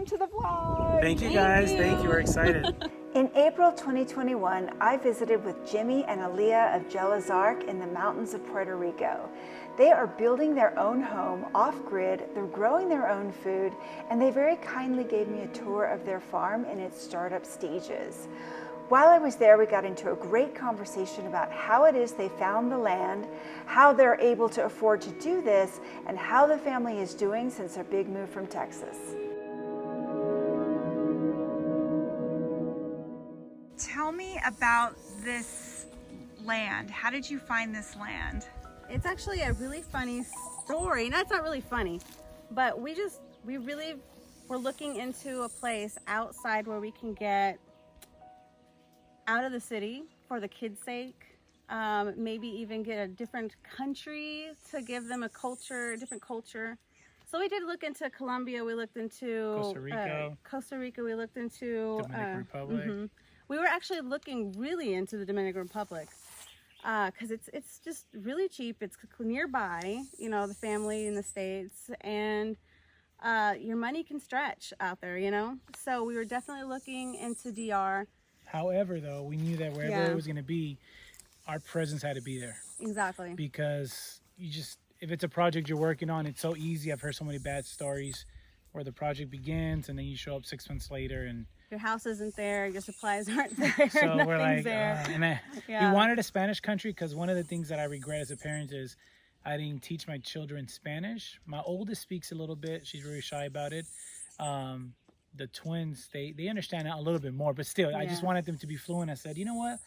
welcome to the vlog. Thank you guys. Thank you. We're excited. In April 2021, I visited with Jimmy and Alia of JELA's Ark in the mountains of Puerto Rico. They are building their own home off-grid, they're growing their own food, and they very kindly gave me a tour of their farm in its startup stages. While I was there, we got into a great conversation about how it is they found the land, how they're able to afford to do this, and how the family is doing since their big move from Texas. Tell me about this land. How did you find this land? It's actually a really funny story. No, it's not really funny, but we really were looking into a place outside where we can get out of the city for the kids' sake. Maybe even get a different country to give them a different culture. So we did look into Colombia. We looked into Costa Rica. We looked into Dominican Republic. We were actually looking really into the Dominican Republic because it's just really cheap. It's nearby, you know, the family in the States, and your money can stretch out there, you know. So we were definitely looking into DR. However, though, we knew that wherever it was going to be, our presence had to be there. Exactly. Because if it's a project you're working on, it's so easy. I've heard so many bad stories where the project begins and then you show up 6 months later and your house isn't there, your supplies aren't there, so we're like, there. We wanted a Spanish country because one of the things that I regret as a parent is I didn't teach my children Spanish. My oldest speaks a little bit. She's really shy about it. The twins, they understand it a little bit more, but still, I just wanted them to be fluent. I said, you know what?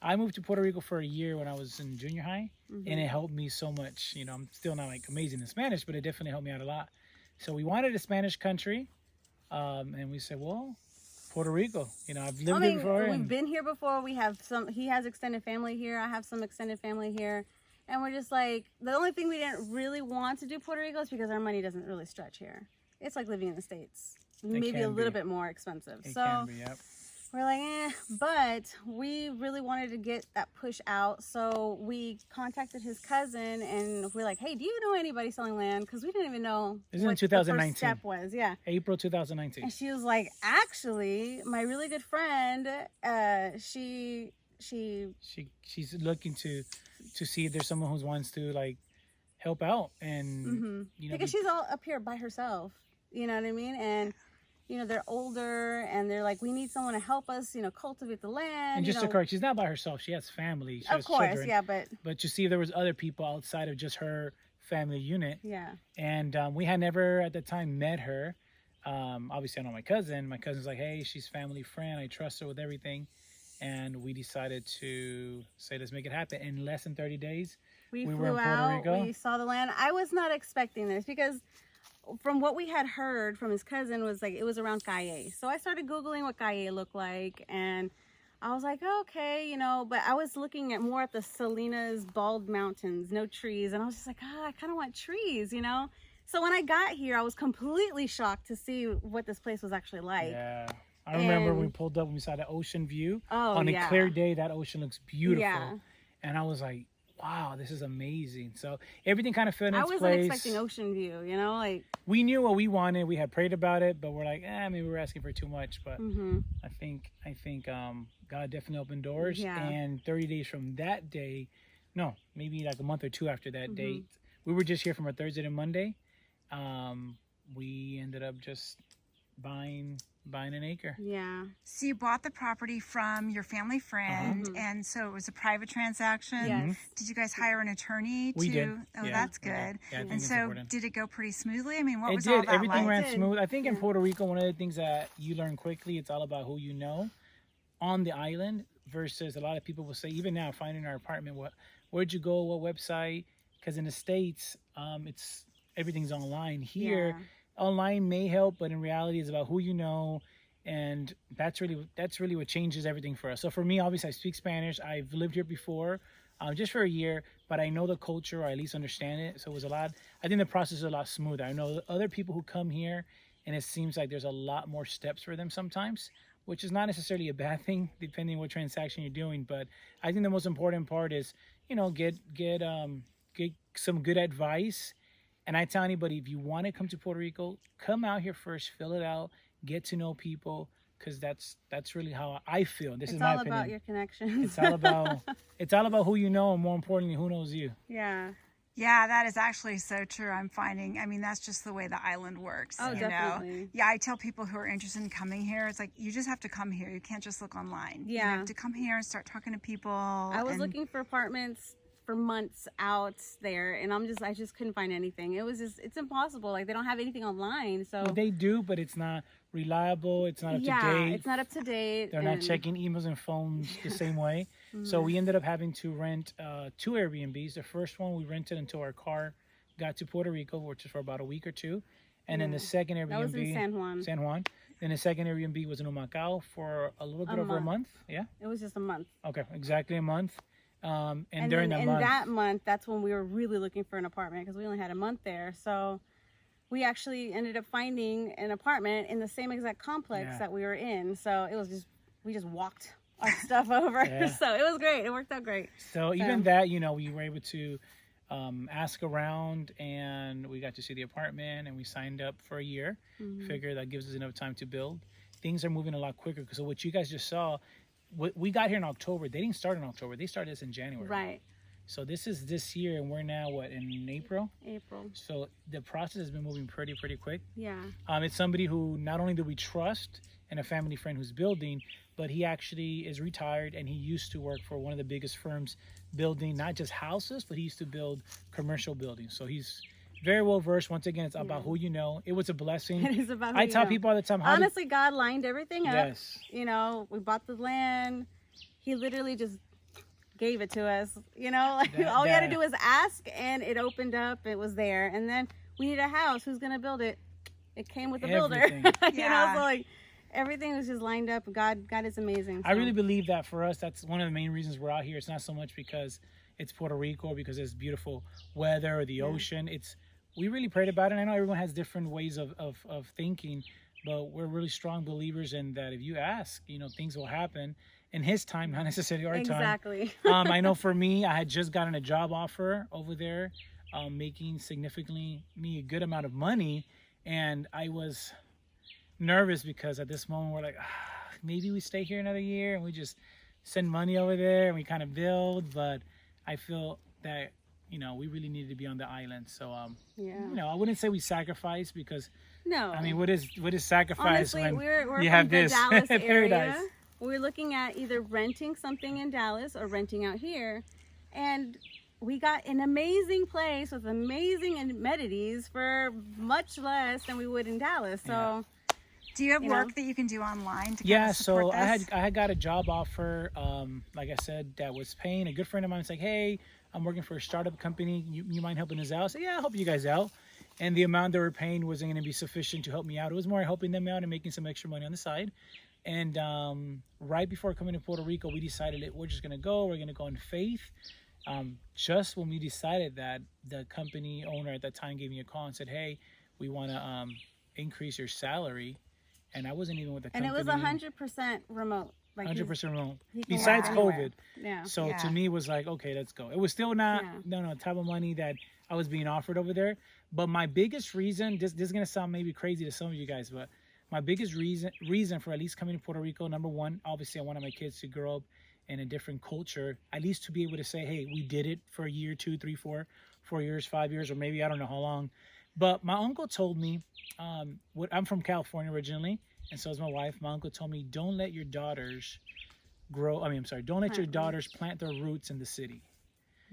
I moved to Puerto Rico for a year when I was in junior high, and it helped me so much. You know, I'm still not like amazing in Spanish, but it definitely helped me out a lot. So we wanted a Spanish country, and we said, well, Puerto Rico. You know, I've lived here before. We've been here before. We have he has extended family here. I have some extended family here. And we're just like, the only thing we didn't really want to do Puerto Rico is because our money doesn't really stretch here. It's like living in the States. Maybe a little bit more expensive. So we're like, but we really wanted to get that push out. So we contacted his cousin and we're like, hey, do you know anybody selling land? Because we didn't even know what 2019. The first step was. Yeah. April 2019. And she was like, actually, my really good friend, she's looking to see if there's someone who wants to like help out. And, you know, because she's all up here by herself. You know what I mean? And you know, they're older and they're like, we need someone to help us, you know, cultivate the land. And just to correct, she's not by herself. She has family. She has children. Yeah, but to see if there was other people outside of just her family unit. Yeah. And we had never at the time met her. Obviously, I know my cousin. My cousin's like, hey, she's family friend. I trust her with everything. And we decided to say, let's make it happen. In less than 30 days, we were flew in Puerto out. Rico. We saw the land. I was not expecting this because from what we had heard from his cousin was like it was around Calle. So I started Googling what Calle looked like, and I was like, okay, you know, but I was looking at more at the Salinas Bald Mountains, no trees, and I was just like, I kind of want trees, you know. So when I got here, I was completely shocked to see what this place was actually like. Yeah, I remember when we pulled up and we saw the ocean view. On a clear day, that ocean looks beautiful. Yeah. And I was like, wow, this is amazing. So everything kind of fit in its place. I wasn't expecting ocean view, you know, like we knew what we wanted. We had prayed about it, but we're like, maybe we're asking for too much. But I think God definitely opened doors. Yeah. And 30 days from that day, no, maybe like a month or two after that date, we were just here from a Thursday to Monday. We ended up just buying an acre. Yeah. So you bought the property from your family friend, and so it was a private transaction. Yes. Did you guys hire an attorney? We did. Oh, that's good. Yeah, and so did it go pretty smoothly? I mean, what was all all that Everything like? ran smooth. I think in Puerto Rico, one of the things that you learn quickly, it's all about who you know on the island versus a lot of people will say, even now, finding our apartment, where'd you go, what website? Because in the States, everything's online. Here, online may help, but in reality, it's about who you know, and that's really what changes everything for us. So for me, obviously, I speak Spanish. I've lived here before, just for a year, but I know the culture, or at least understand it. So it was a lot. I think the process is a lot smoother. I know other people who come here, and it seems like there's a lot more steps for them sometimes, which is not necessarily a bad thing, depending on what transaction you're doing. But I think the most important part is, you know, get some good advice. And I tell anybody, if you want to come to Puerto Rico, come out here first, fill it out, get to know people, because that's really how I feel. This is It's my all opinion. about your connections. It's all about who you know, and more importantly, who knows you. Yeah. Yeah, that is actually so true. I'm finding, I mean, that's just the way the island works. Oh, you definitely. know? Yeah, I tell people who are interested in coming here, it's like, you just have to come here. You can't just look online. Yeah. You have to come here and start talking to people. I was looking for apartments for months out there, and I just couldn't find anything. It's impossible. Like, they don't have anything online. So Well, they do, but it's not reliable. It's not up to yeah, date. it's not up to date. They're not checking emails and phones the same way. So we ended up having to rent 2 Airbnbs. The first one we rented until our car got to Puerto Rico, which is for about a week or two. And then the second Airbnb... That was in San Juan. San Juan. Then the second Airbnb was in Humacao for a little bit over a month. Yeah? It was just a month. Okay, exactly a month. And then during that in month... that month, that's when we were really looking for an apartment, because we only had a month there. So we actually ended up finding an apartment in the same exact complex that we were in. So it was just, we just walked our stuff over. So it was great. It worked out great. So even that, you know, we were able to ask around, and we got to see the apartment, and we signed up for a year. Figure that gives us enough time to build. Things are moving a lot quicker, because what you guys just saw, we got here in October. They didn't start in October. They started this in January. Right. So this is this year, and we're now, in April? April. So the process has been moving pretty quick. Yeah. It's somebody who not only do we trust, and a family friend who's building, but he actually is retired, and he used to work for one of the biggest firms building not just houses, but he used to build commercial buildings. So he's very well versed. Once again, it's about who you know. It was a blessing. It is about who I you tell know. people all the time, honestly, God lined everything up. Yes. You know, we bought the land. He literally just gave it to us. You know, like all we had to do was ask, and it opened up. It was there. And then we need a house. Who's gonna build it? It came with the builder. you know, so like everything was just lined up. God is amazing. So. I really believe that for us, that's one of the main reasons we're out here. It's not so much because it's Puerto Rico, because it's beautiful weather or the ocean. We really prayed about it. I know everyone has different ways of thinking, but we're really strong believers in that if you ask, you know, things will happen in His time, not necessarily our time. Exactly. I know for me, I had just gotten a job offer over there, making significantly a good amount of money, and I was nervous because at this moment we're like, maybe we stay here another year and we just send money over there and we kind of build. But I feel that, you know, we really needed to be on the island. So you know, I wouldn't say we sacrificed, because I mean, what is sacrifice? Honestly, when we're you from have the this Dallas paradise? area. We're looking at either renting something in Dallas or renting out here, and we got an amazing place with amazing amenities for much less than we would in Dallas. So do you have work that you can do online to Yeah, kind of support so this? I had got a job offer, like I said, that was paying. A good friend of mine was like, hey, I'm working for a startup company. You mind helping us out? I said, yeah, I'll help you guys out. And the amount they were paying wasn't going to be sufficient to help me out. It was more helping them out and making some extra money on the side. And right before coming to Puerto Rico, we decided that we're going to go in faith. Just when we decided that, the company owner at that time gave me a call and said, hey, we want to increase your salary. And I wasn't even with the company. And it was 100% remote. Like 100% remote. he can Besides work anywhere. COVID. Yeah. So to me, it was like, okay, let's go. It was still not type of money that I was being offered over there. But my biggest reason, this is going to sound maybe crazy to some of you guys, but my biggest reason for at least coming to Puerto Rico, number one, obviously I wanted my kids to grow up in a different culture, at least to be able to say, hey, we did it for a year, 2, 3, 4 years, 5 years, or maybe I don't know how long. But my uncle told me, I'm from California originally, and so is my wife. My uncle told me, don't let your daughters don't let your daughters plant their roots in the city.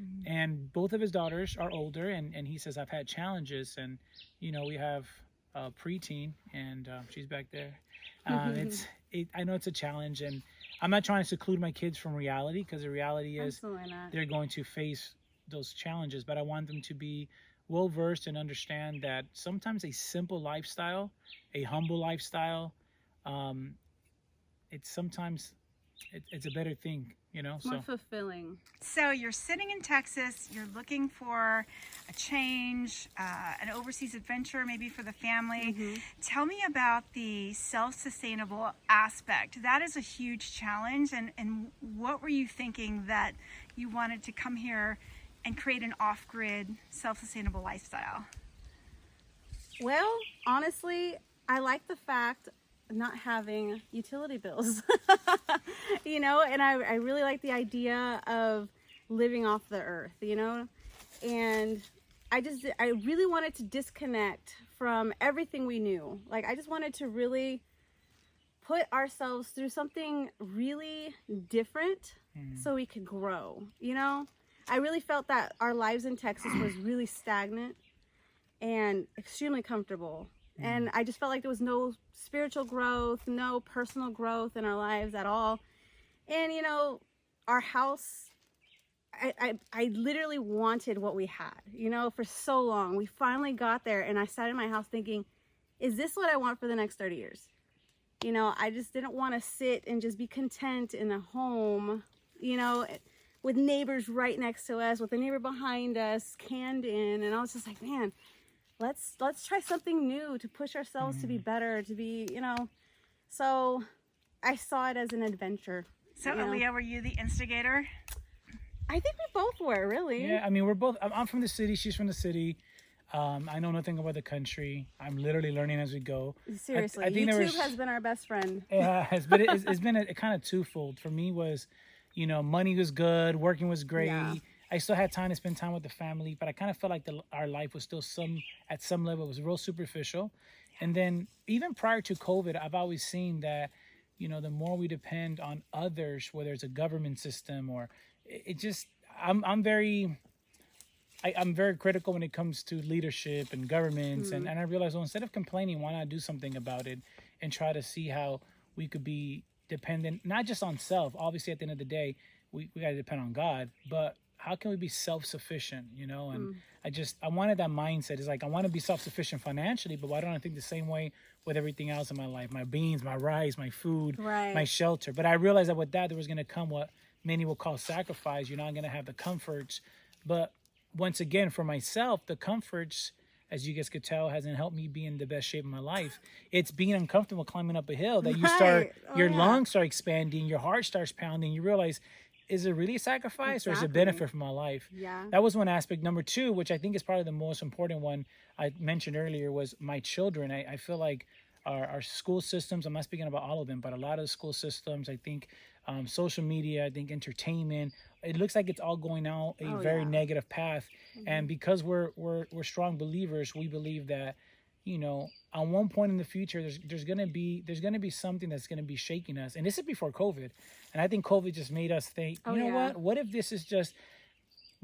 Mm-hmm. And both of his daughters are older, and he says, I've had challenges, and, you know, we have a preteen, and she's back there. I know it's a challenge, and I'm not trying to seclude my kids from reality, because the reality is they're going to face those challenges, but I want them to be well-versed and understand that sometimes a simple lifestyle, a humble lifestyle, it's a better thing, you know. More fulfilling. So you're sitting in Texas, you're looking for a change, an overseas adventure maybe for the family. Mm-hmm. Tell me about the self-sustainable aspect. That is a huge challenge, and what were you thinking that you wanted to come here and create an off-grid, self-sustainable lifestyle? Well, honestly, I like the fact not having utility bills. You know, and I really like the idea of living off the earth, you know, and I really wanted to disconnect from everything we knew. Like, I just wanted to really put ourselves through something really different so we could grow, you know? I really felt that our lives in Texas was really stagnant and extremely comfortable. And I just felt like there was no spiritual growth, no personal growth in our lives at all. And, you know, our house, I literally wanted what we had, you know, for so long. We finally got there, and I sat in my house thinking, is this what I want for the next 30 years? You know, I just didn't want to sit and just be content in a home, you know, with neighbors right next to us, with a neighbor behind us, canned in. And I was just like, man, let's try something new to push ourselves to be better, to be, you know. So I saw it as an adventure. So, you know? Alia, were you the instigator? I think we both were, really. Yeah, I mean, we're both. I'm from the city. She's from the city. I know nothing about the country. I'm literally learning as we go. Seriously, I think YouTube has been our best friend. But it's been a kind of twofold. For me was, you know, money was good, working was great. Yeah. I still had time to spend time with the family, but I kind of felt like our life was still at some level, it was real superficial. And then even prior to COVID, I've always seen that, you know, the more we depend on others, whether it's a government system or it just, I'm very critical when it comes to leadership and governments. And I realized, well, instead of complaining, why not do something about it and try to see how we could be dependent, not just on self. Obviously, at the end of the day, we got to depend on God, but how can we be self-sufficient, you know? And I wanted that mindset. It's like, I want to be self-sufficient financially, but why don't I think the same way with everything else in my life? My beans, my rice, my food, my shelter. But I realized that with that, there was going to come what many will call sacrifice. You're not going to have the comforts. But once again, for myself, the comforts, as you guys could tell, hasn't helped me be in the best shape of my life. It's being uncomfortable climbing up a hill that you start, your lungs start expanding, your heart starts pounding. You realize, is it really a sacrifice or is it a benefit for my life? Yeah. That was one aspect. Number two, which I think is probably the most important one I mentioned earlier, was my children. I feel like our school systems, I'm not speaking about all of them, but a lot of the school systems, I think social media, I think entertainment, it looks like it's all going down a very negative path. And because we're strong believers, we believe that, you know, at one point in the future, there's gonna be something that's gonna be shaking us. And this is before COVID. And I think COVID just made us think, you know what? What if this is just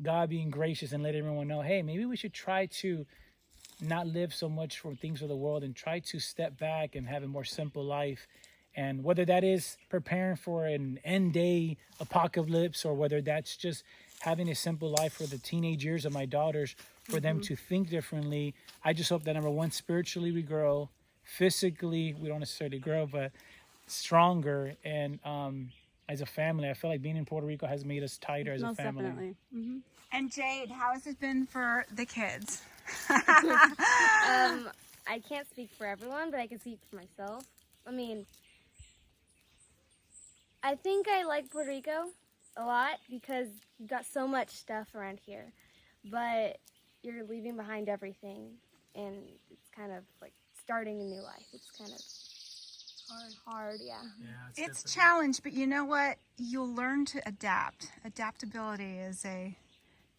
God being gracious and let everyone know, hey, maybe we should try to not live so much for things of the world and try to step back and have a more simple life. And whether that is preparing for an end day apocalypse or whether that's just having a simple life for the teenage years of my daughters, for them to think differently. I just hope that, number one, spiritually we grow, physically we don't necessarily grow, but stronger. And as a family, I feel like being in Puerto Rico has made us tighter as a family. Definitely. And Jade, how has it been for the kids? I can't speak for everyone, but I can speak for myself. I mean, I think I like Puerto Rico a lot because you've got so much stuff around here, but you're leaving behind everything, and it's kind of like starting a new life. It's kind of hard, yeah. It's a challenge, but you know what? You'll learn to adapt. Adaptability is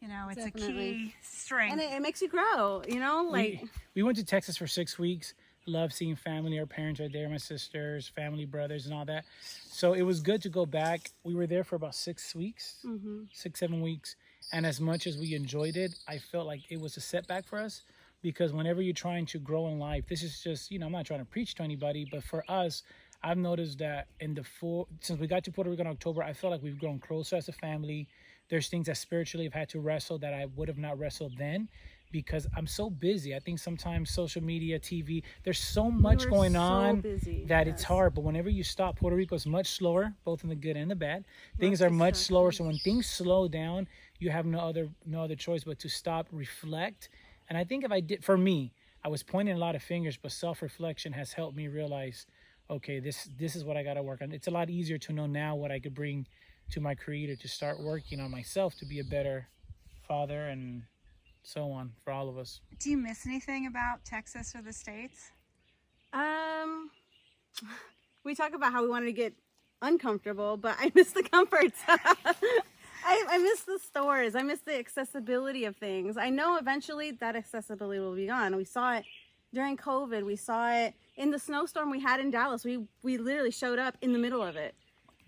it's a key strength. And it makes you grow, you know? Like, we went to Texas for 6 weeks. Love seeing family. Our parents are there, my sisters, family, brothers, and all that. So it was good to go back. We were there for about 6 weeks, 6-7 weeks. And as much as we enjoyed it, I felt like it was a setback for us, because whenever you're trying to grow in life, this is just, I'm not trying to preach to anybody, but for us, I've noticed that since we got to Puerto Rico in October, I feel like we've grown closer as a family. There's things that spiritually I've had to wrestle that I would have not wrestled then, because I'm so busy. I think sometimes social media, TV, there's so much going on that it's hard. But whenever you stop, Puerto Rico is much slower, both in the good and the bad. Things are much slower. So when things slow down, you have no other choice but to stop, reflect. And I think for me, I was pointing a lot of fingers, but self-reflection has helped me realize, okay, this is what I got to work on. It's a lot easier to know now what I could bring to my Creator, to start working on myself to be a better father and so on for all of us. Do you miss anything about Texas or the States? we talk about how we wanted to get uncomfortable, but I miss the comforts. I miss the stores. I miss the accessibility of things. I know eventually that accessibility will be gone. We saw it during COVID. We saw it in the snowstorm we had in Dallas. We literally showed up in the middle of it.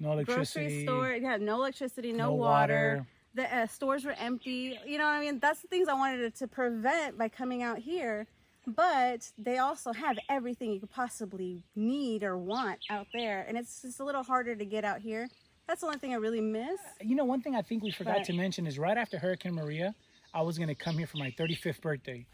No electricity. Grocery store, yeah, no electricity, no water. The stores were empty. You know what I mean? That's the things I wanted to prevent by coming out here. But they also have everything you could possibly need or want out there. And it's just a little harder to get out here. That's the only thing I really miss. You know, one thing I think we forgot to mention is right after Hurricane Maria, I was going to come here for my 35th birthday.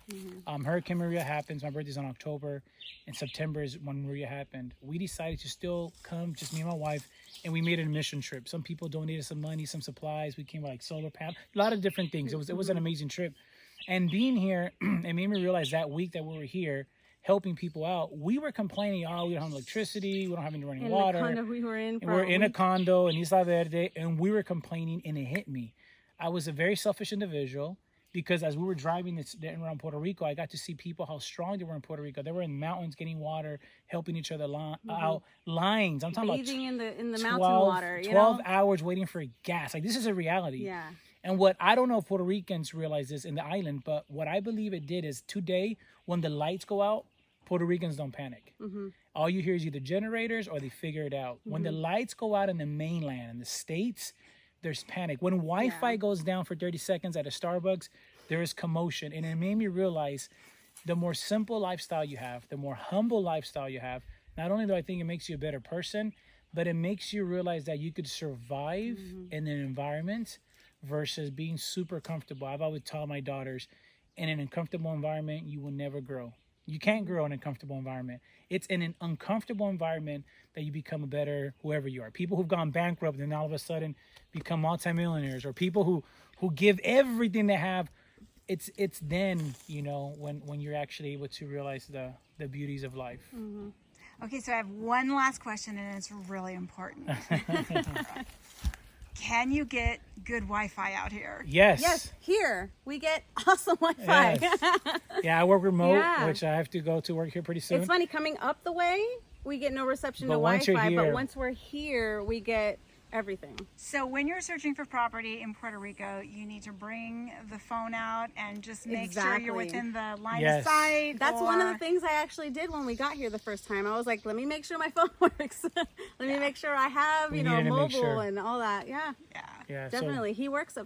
Hurricane Maria happens. My birthday's in October. And September is when Maria happened. We decided to still come, just me and my wife, and we made an admission trip. Some people donated some money, some supplies. We came with like solar panels, a lot of different things. It was an amazing trip. And being here, it made me realize that week that we were here, helping people out, we were complaining, oh, we don't have electricity, we don't have any running water. In the condo we were in. We're in a condo in Isla Verde, and we were complaining, and it hit me. I was a very selfish individual because as we were driving around Puerto Rico, I got to see people, how strong they were in Puerto Rico. They were in mountains getting water, helping each other out. Lines. I'm talking bathing about in the mountain water. 12 hours waiting for gas. Like, this is a reality. Yeah. And what I don't know if Puerto Ricans realize this in the island, but what I believe it did is today, when the lights go out, Puerto Ricans don't panic. All you hear is either generators or they figure it out. When the lights go out in the mainland, in the States, there's panic. When Wi-Fi goes down for 30 seconds at a Starbucks, there is commotion. And it made me realize the more simple lifestyle you have, the more humble lifestyle you have, not only do I think it makes you a better person, but it makes you realize that you could survive in an environment versus being super comfortable. I've always taught my daughters, in an uncomfortable environment, you will never grow. You can't grow in an uncomfortable environment. It's in an uncomfortable environment that you become a better whoever you are. People who've gone bankrupt and all of a sudden become multimillionaires, or people who give everything they have. It's then, you know, when you're actually able to realize the beauties of life. Okay, so I have one last question, and it's really important. Can you get good Wi-Fi out here? Yes, here we get awesome Wi-Fi. Yes. Yeah, I work remote, which I have to go to work here pretty soon. It's funny, coming up the way, we get no reception, no Wi-Fi, but once we're here, we get everything. So when you're searching for property in Puerto Rico, you need to bring the phone out and just make sure you're within the line of sight. That's one of the things I actually did when we got here the first time. I was like, let me make sure my phone works. Let me make sure I have, mobile and all that. Yeah, definitely. So he works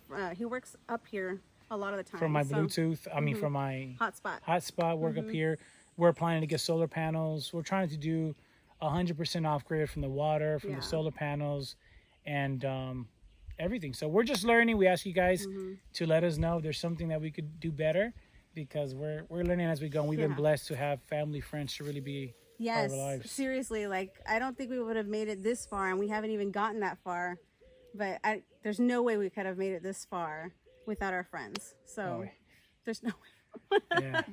up here a lot of the time. From my Bluetooth, I mean, from my hotspot work up here. We're planning to get solar panels. We're trying to do 100% off grid from the water, from the solar panels, and everything. So we're just learning. We ask you guys to let us know if there's something that we could do better, because we're learning as we go. And we've been blessed to have family, friends to really be part of our lives. Seriously, like, I don't think we would have made it this far, and we haven't even gotten that far. But there's no way we could have made it this far without our friends. So there's no way.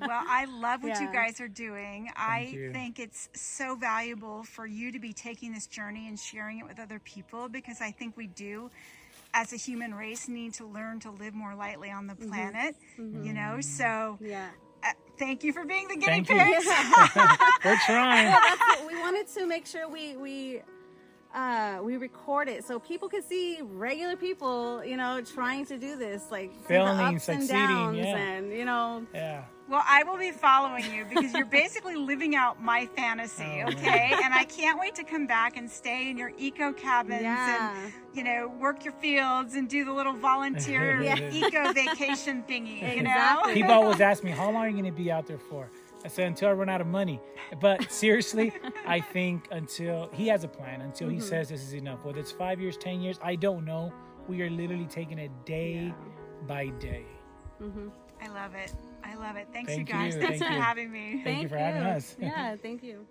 Well, I love what you guys are doing. I think it's so valuable for you to be taking this journey and sharing it with other people, because I think we do, as a human race, need to learn to live more lightly on the planet, you know? So thank you for being the guinea pigs. We're trying. We wanted to make sure we record it so people could see regular people, trying to do this, like failing, ups succeeding, and downs, and Well, I will be following you, because you're basically living out my fantasy, okay? And I can't wait to come back and stay in your eco cabins and, work your fields and do the little volunteer eco vacation thingy, you know? People always ask me, how long are you going to be out there for? I said, until I run out of money. But seriously, I think until he has a plan, until he says this is enough. Whether it's 5 years, 10 years, I don't know. We are literally taking it day by day. I love it. I love it. Thanks, you guys. Thanks for having me. Thank you for having us. Yeah, thank you.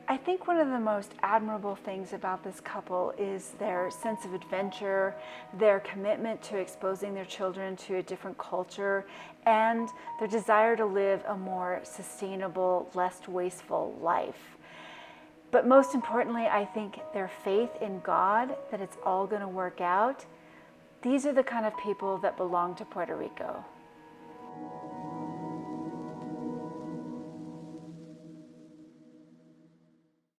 I think one of the most admirable things about this couple is their sense of adventure, their commitment to exposing their children to a different culture, and their desire to live a more sustainable, less wasteful life. But most importantly, I think their faith in God, that it's all going to work out. These are the kind of people that belong to Puerto Rico.